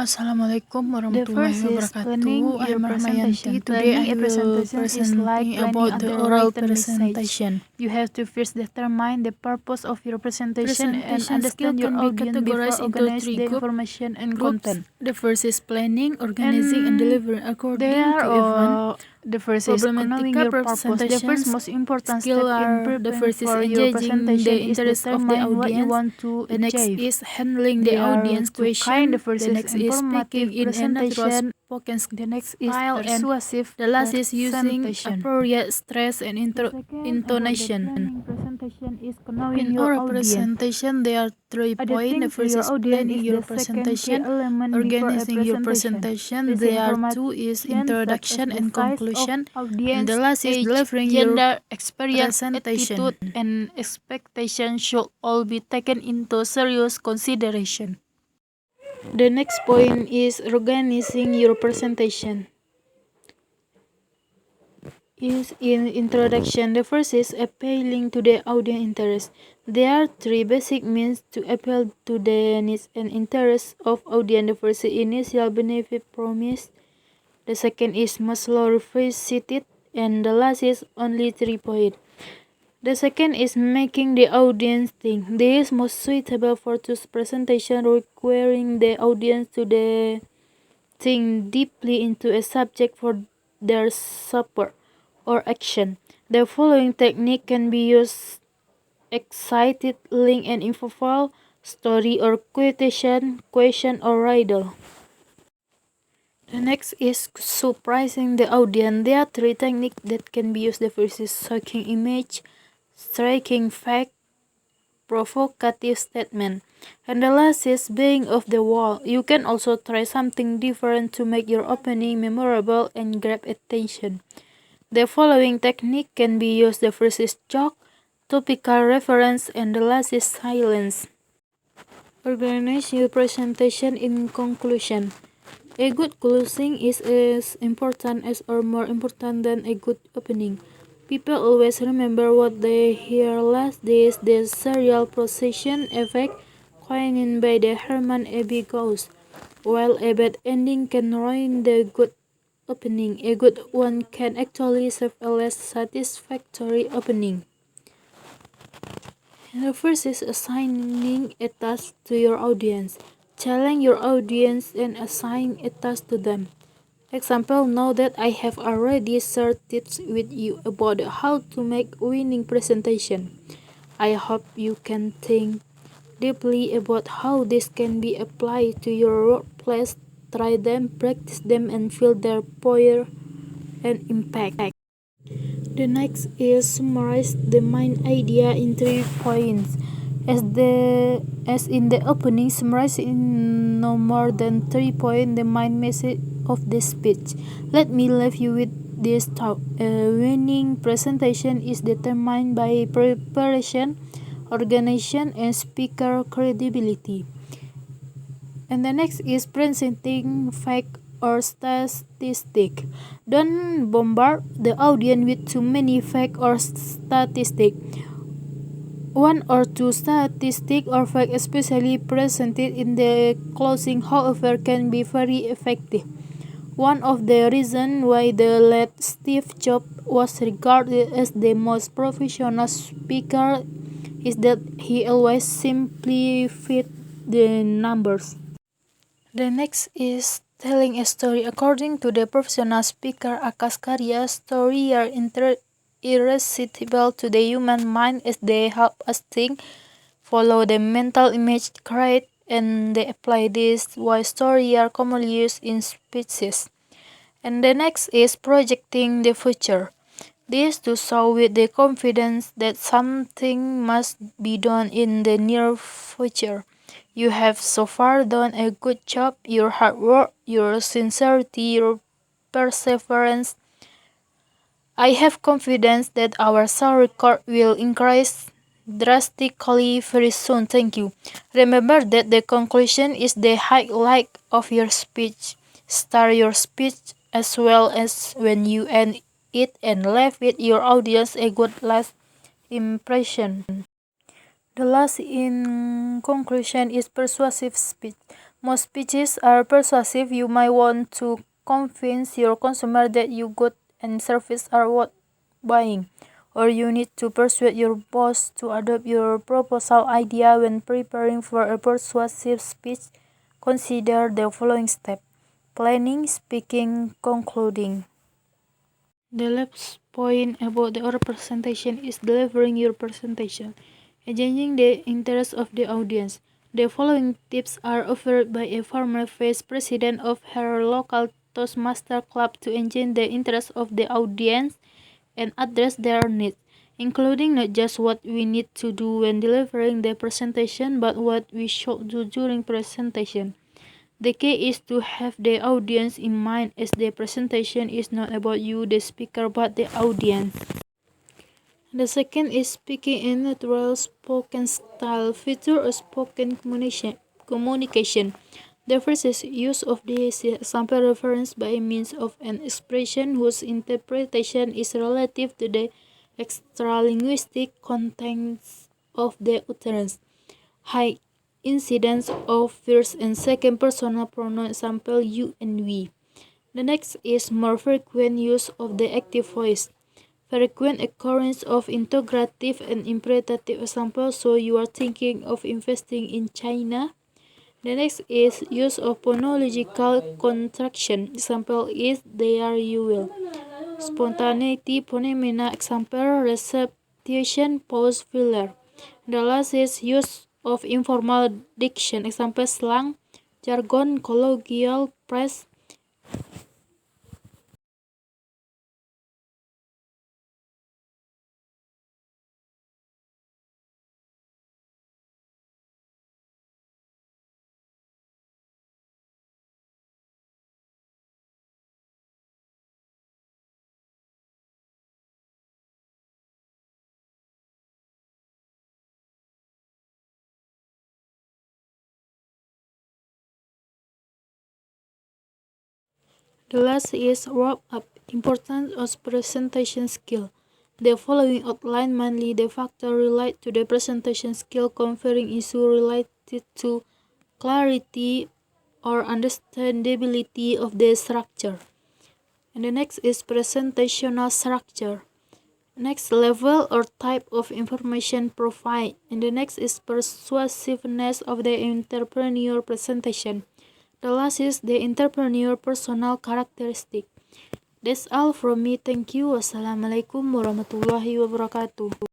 Assalamualaikum The first warahmatullahi is planning wabarakatuh. your I'm Rahmayanti. presentation. Today Planning I a will presentation is like presenting planning about the other oral written message. presentation. You have to first determine the purpose of your presentation and Presentation skill understand your can be audience before categorized into organize three the information and groups. content. The first is planning, organizing, and And delivering according there to event. the first is knowing Problematical your purpose. The presentation first most important skill step in are the preparing first is for your engaging the presentation is interest of the determine what you audience. want to The next achieve. is handling the There are audience two kinds. The question. first The is next is speaking informative in a natural presentation. spoken The next is style, and persuasive the last is using presentation. appropriate stress and The second about the intonation. planning presentation is knowing In your oral audience. presentation, there are 3 points. The Adapting to first your is audience planning is your the second key presentation, element before a organizing your presentation. presentation. Basic There are 2 is information such as introduction the and size of conclusion, and the audience, last is age, delivering your gender, experience, presentation. attitude, and expectation should all be taken into serious consideration. The next point is organizing your presentation. Is in introduction. The first is appealing to the audience interest. There are 3 basic means to appeal to the needs and interests of audience. The first is initial benefit promise. The second is most low revisited, and the last is only 3 points. The second is making the audience think. This is most suitable for this presentation, requiring the audience to think deeply into a subject for their support or action. The following technique can be used: excited, link and info, story or quotation, question or riddle. The next is surprising the audience. There are 3 techniques that can be used. The first is shocking image, striking fact, provocative statement. And the last is being off the wall. You can also try something different to make your opening memorable and grab attention. The following technique can be used. The first is joke, topical reference, and the last is silence. Organize your presentation in conclusion. A good closing is as important as or more important than a good opening. People always remember what they hear last. This is the serial procession effect coined by the Herman Ebbinghaus. While a bad ending can ruin the good opening, a good one can actually serve a less satisfactory opening. And the first is assigning a task to your audience. Challenge your audience and assign a task to them. Example, now that I have already shared tips with you about how to make winning presentation, I hope you can think deeply about how this can be applied to your workplace. Try them, practice them, and feel their power and impact. The next is summarize the main idea in 3 points. As in the opening, summarize in no more than 3 points the main message of the speech. Let me leave you with this thought. A winning presentation is determined by preparation, organization, and speaker credibility. And the next is presenting fact or statistic. Don't bombard the audience with too many fact or statistic. 1 or 2 statistic or fact, especially presented in the closing, however, can be very effective. One of the reasons why the late Steve Jobs was regarded as the most professional speaker is that he always simplified the numbers. The next is telling a story. According to the professional speaker Akash Karya, stories are irresistible to the human mind as they help us think, follow the mental image create, and they apply this why stories are commonly used in speeches. And the next is projecting the future. This to show with the confidence that something must be done in the near future. You have so far done a good job. Your hard work, your sincerity, your perseverance. I have confidence that our sales record will increase drastically very soon. Thank you. Remember that the conclusion is the highlight of your speech. Start your speech as well as when you end it and leave with your audience a good last impression. The last in conclusion is persuasive speech. Most speeches are persuasive. You might want to convince your consumer that your goods and services are worth buying, or you need to persuade your boss to adopt your proposal idea. When preparing for a persuasive speech, consider the following steps: planning, speaking, concluding. The last point about the oral presentation is delivering your presentation, engaging the interest of the audience. The following tips are offered by a former vice president of her local Toastmaster club to engage the interest of the audience and address their needs, including not just what we need to do when delivering the presentation, but what we should do during presentation. The key is to have the audience in mind, as the presentation is not about you, the speaker, but the audience. The second is speaking in natural spoken style. Feature a spoken communication. The first is use of the example reference by means of an expression whose interpretation is relative to the extralinguistic contents of the utterance. High incidence of first and second personal pronoun, example you and we. The next is more frequent use of the active voice. Frequent occurrence of interrogative and imperative, example, so you are thinking of investing in China. The next is use of phonological contraction, example is there you will. Spontaneity phenomena, example reception pause filler. The last is use of informal diction, example slang, jargon, colloquial press. The last is wrap up. Importance of presentation skill. The following outline mainly the factors related to the presentation skill, covering issues related to clarity or understandability of the structure. And the next is presentational structure. Next, level or type of information provided. And the next is persuasiveness of the entrepreneur presentation. The last is the entrepreneur personal characteristic. That's all from me. Thank you. Wassalamualaikum warahmatullahi wabarakatuh.